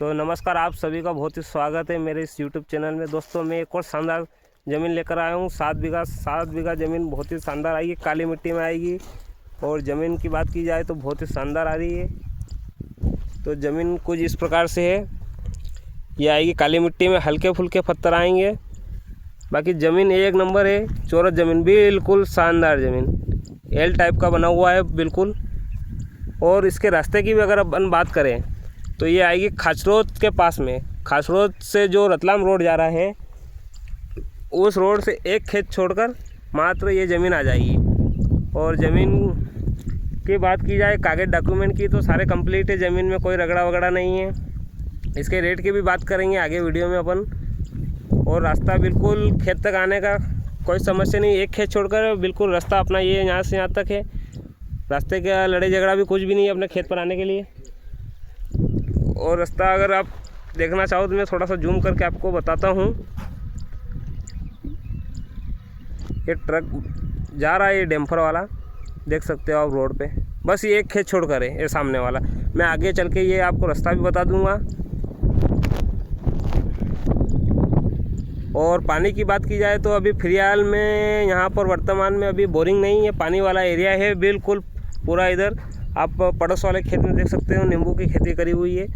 तो नमस्कार, आप सभी का बहुत ही स्वागत है मेरे इस YouTube चैनल में। दोस्तों, मैं एक और शानदार ज़मीन लेकर आया हूँ। 7 बीघा ज़मीन बहुत ही शानदार आएगी, काली मिट्टी में आएगी। और ज़मीन की बात की जाए तो बहुत ही शानदार आ रही है। तो ज़मीन कुछ इस प्रकार से है, ये आएगी काली मिट्टी में, हल्के फुल्के पत्थर आएंगे। बाकी ज़मीन एक नंबर है, चौरस ज़मीन, बिल्कुल शानदार ज़मीन, एल टाइप का बना हुआ है बिल्कुल। और इसके रास्ते की भी अगर अपन बात करें तो ये आएगी खाचरोद के पास में। खाचरोद से जो रतलाम रोड जा रहा है, उस रोड से एक खेत छोड़कर मात्र ये ज़मीन आ जाएगी। और ज़मीन की बात की जाए कागज डॉक्यूमेंट की तो सारे कंप्लीट है, ज़मीन में कोई रगड़ा वगड़ा नहीं है। इसके रेट की भी बात करेंगे आगे वीडियो में अपन। और रास्ता बिल्कुल खेत तक आने का कोई समस्या नहीं, एक खेत छोड़कर बिल्कुल रास्ता अपना ये यहाँ से यहाँ तक है। रास्ते का लड़ाई झगड़ा भी कुछ भी नहीं है अपने खेत पर आने के लिए। और रास्ता अगर आप देखना चाहो तो मैं थोड़ा सा जूम करके आपको बताता हूँ। ये ट्रक जा रहा है, ये डैम्फर वाला, देख सकते हो आप रोड पे। बस ये एक खेत छोड़ कर है ये सामने वाला। मैं आगे चल के ये आपको रास्ता भी बता दूँगा। और पानी की बात की जाए तो अभी फिलहाल में यहाँ पर वर्तमान में अभी बोरिंग नहीं है, पानी वाला एरिया है बिल्कुल पूरा। इधर आप पड़ोस वाले खेत में देख सकते हो, नींबू की खेती करी हुई है।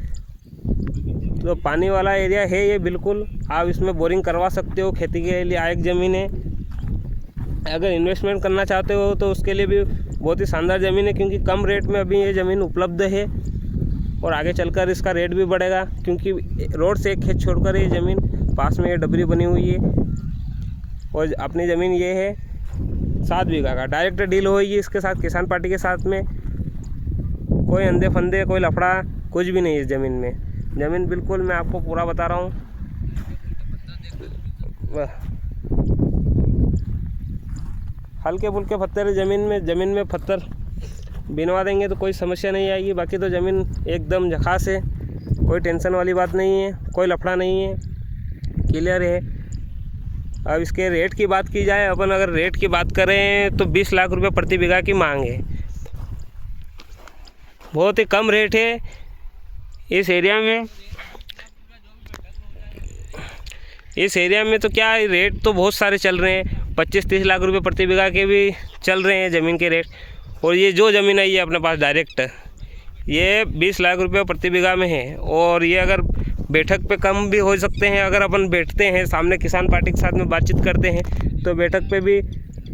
तो पानी वाला एरिया है ये बिल्कुल, आप इसमें बोरिंग करवा सकते हो, खेती के लिए लायक ज़मीन है। अगर इन्वेस्टमेंट करना चाहते हो तो उसके लिए भी बहुत ही शानदार ज़मीन है, क्योंकि कम रेट में अभी ये ज़मीन उपलब्ध है। और आगे चलकर इसका रेट भी बढ़ेगा, क्योंकि रोड से एक खेत छोड़कर ये ज़मीन पास में ये डबरी बनी हुई है। और अपनी ज़मीन ये है 7 बीघा का, डायरेक्ट डील होगी इसके साथ, किसान पार्टी के साथ में। कोई अंधे फंदे, कोई लफड़ा कुछ भी नहीं है इस ज़मीन में। ज़मीन बिल्कुल मैं आपको पूरा बता रहा हूँ। हल्के फुल्के पत्थर ज़मीन में पत्थर बिनवा देंगे तो कोई समस्या नहीं आएगी। बाकी तो ज़मीन एकदम झकास है, कोई टेंशन वाली बात नहीं है, कोई लफड़ा नहीं है, क्लियर है। अब इसके रेट की बात की जाए, अपन अगर रेट की बात करें तो 20 लाख रुपए प्रति बीघा की मांग है। बहुत ही कम रेट है इस एरिया में। इस एरिया में तो क्या है, रेट तो बहुत सारे चल रहे हैं, 25-30 लाख रुपए प्रति बीघा के भी चल रहे हैं ज़मीन के रेट। और ये जो ज़मीन है ये अपने पास डायरेक्ट ये 20 लाख रुपए प्रति बीघा में है। और ये अगर बैठक पे कम भी हो सकते हैं, अगर अपन बैठते हैं सामने किसान पार्टी के साथ में बातचीत करते हैं तो बैठक पे भी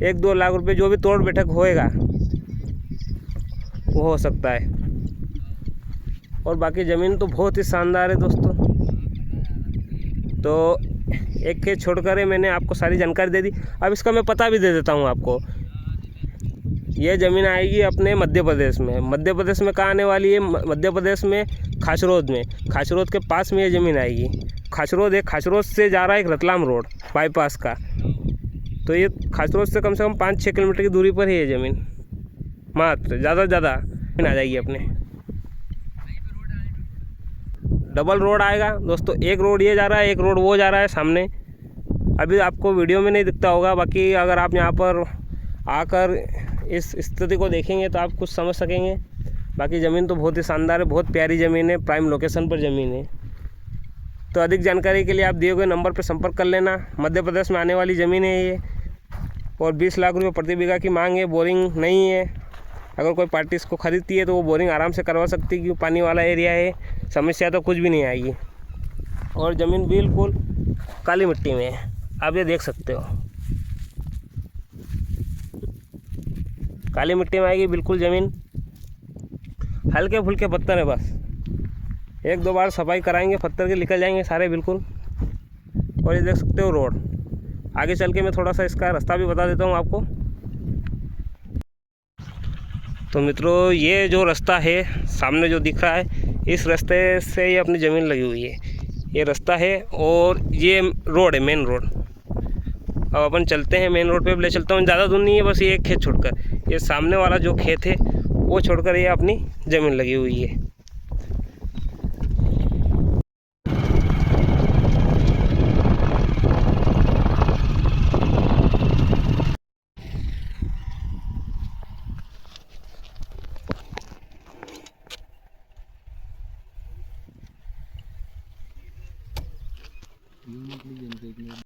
1-2 लाख रुपए जो भी तोड़ बैठक होएगा वो हो सकता है। और बाकी ज़मीन तो बहुत ही शानदार है दोस्तों। तो एक खेत छोड़कर मैंने आपको सारी जानकारी दे दी। अब इसका मैं पता भी दे देता हूँ आपको। ये ज़मीन आएगी अपने मध्य प्रदेश में। मध्य प्रदेश में कहाँ आने वाली है? मध्य प्रदेश में खाचरोद में। खाचरोद के पास में ये ज़मीन आएगी। खाचरोद है, खाचरोद से जा रहा है एक रतलाम रोड बाईपास का। तो ये खाचरोद से कम 5-6 किलोमीटर की दूरी पर है ये ज़मीन, मात्र ज़्यादा से ज़्यादा आ जाएगी अपने। डबल रोड आएगा दोस्तों, एक रोड ये जा रहा है, एक रोड वो जा रहा है सामने। अभी आपको वीडियो में नहीं दिखता होगा, बाकी अगर आप यहाँ पर आकर इस स्थिति को देखेंगे तो आप कुछ समझ सकेंगे। बाकी ज़मीन तो बहुत ही शानदार है, बहुत प्यारी ज़मीन है, प्राइम लोकेशन पर ज़मीन है। तो अधिक जानकारी के लिए आप दिए गए नंबर पर संपर्क कर लेना। मध्य प्रदेश में आने वाली ज़मीन है ये। और 20 लाख रुपये प्रति बीघा की मांग है, बोरिंग नहीं है। अगर कोई पार्टी इसको खरीदती है तो वो बोरिंग आराम से करवा सकती है, क्योंकि पानी वाला एरिया है, समस्या तो कुछ भी नहीं आएगी। और ज़मीन बिल्कुल काली मिट्टी में है, आप ये देख सकते हो, काली मिट्टी में आएगी बिल्कुल ज़मीन। हल्के फुल्के पत्थर है, बस 1-2 बार सफाई कराएंगे, पत्थर के निकल जाएंगे सारे बिल्कुल। और ये देख सकते हो रोड। आगे चल के मैं थोड़ा सा इसका रास्ता भी बता देता हूँ आपको। तो मित्रों, ये जो रास्ता है सामने जो दिख रहा है, इस रास्ते से ये अपनी ज़मीन लगी हुई है। ये रास्ता है और ये रोड है, मेन रोड। अब अपन चलते हैं मेन रोड पे, ले चलता हूँ, ज़्यादा दूर नहीं है, बस ये एक खेत छोड़कर, ये सामने वाला जो खेत है वो छोड़कर ये अपनी ज़मीन लगी हुई है। यूं मत लीजिए इनको एक मिनट।